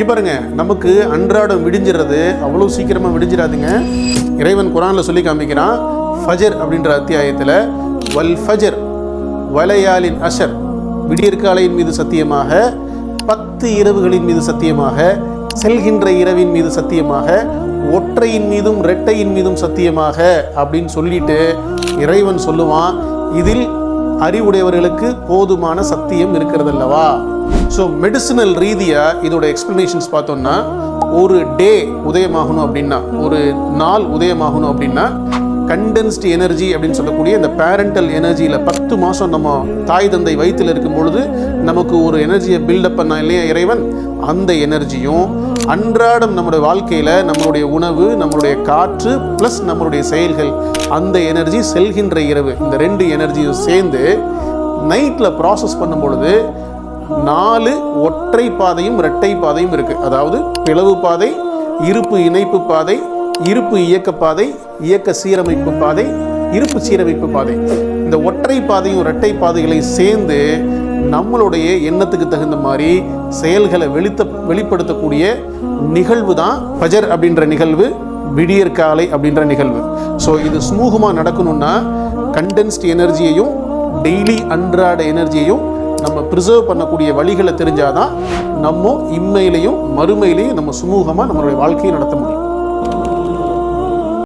இங்கே பாருங்க, நமக்கு அன்றாடம் விடிஞ்சிறது அவ்வளோ சீக்கிரமாக விடிஞ்சிடாதுங்க. இறைவன் குரானில் சொல்லி காமிக்கிறான், ஃபஜர் அப்படின்ற அத்தியாயத்தில், வல் ஃபஜர் வலையாலின் அஷர், விடியற்காலையின் மீது சத்தியமாக, 10 இரவுகளின் மீது சத்தியமாக, செல்கின்ற இரவின் மீது சத்தியமாக, ஒற்றையின் மீதும் இரட்டையின் மீதும் சத்தியமாக அப்படின்னு சொல்லிட்டு இறைவன் சொல்லுவான், இதில் அறிவுடையவர்களுக்கு போதுமான சத்தியம் இருக்கிறது அல்லவா. ஸோ மெடிசினல் ரீதியாக இதோட எக்ஸ்பிளனேஷன்ஸ் பார்த்தோம்னா, ஒரு டே உதயமாகணும் அப்படின்னா, ஒரு நாள் உதயமாகணும் அப்படின்னா, கண்டென்ஸ்டு எனர்ஜி அப்படின்னு சொல்லக்கூடிய இந்த பேரண்டல் எனர்ஜியில் 10 மாதம் நம்ம தாய் தந்தை வயிற்றில் இருக்கும் பொழுது நமக்கு ஒரு எனர்ஜியை பில்டப் பண்ண இல்லையா இறைவன், அந்த எனர்ஜியும் அன்றாடம் நம்மளுடைய வாழ்க்கையில் நம்மளுடைய உணவு, நம்மளுடைய காற்று ப்ளஸ் நம்மளுடைய செயல்கள், அந்த எனர்ஜி செல்கின்ற இரவு, இந்த 2 எனர்ஜியும் சேர்ந்து நைட்டில் ப்ராசஸ் பண்ணும் பொழுது 4 ஒற்றை பாதையும் இரட்டை பாதையும் இருக்குது. அதாவது பிளவு பாதை, இருப்பு இணைப்பு பாதை, இருப்பு இயக்க பாதை, இயக்க சீரமைப்பு பாதை, இருப்பு சீரமைப்பு பாதை. இந்த ஒற்றை பாதையும் இரட்டை பாதைகளை சேர்ந்து நம்மளுடைய எண்ணத்துக்கு தகுந்த மாதிரி செயல்களை வெளிப்படுத்தக்கூடிய நிகழ்வு தான் ஃபஜர் அப்படின்ற நிகழ்வு, விடியற்காலை அப்படின்ற நிகழ்வு. ஸோ இது சுமூகமாக நடக்கணும்னா கண்டென்ஸ்டு எனர்ஜியையும் டெய்லி அன்றாட எனர்ஜியையும் நம்ம ப்ரிசர்வ் பண்ணக்கூடிய வழிகளை தெரிஞ்சாதான் நம்ம இம்மையிலையும் மறுமையிலையும் நம்ம சுமூகமாக நம்மளுடைய வாழ்க்கையை நடத்த முடியும்.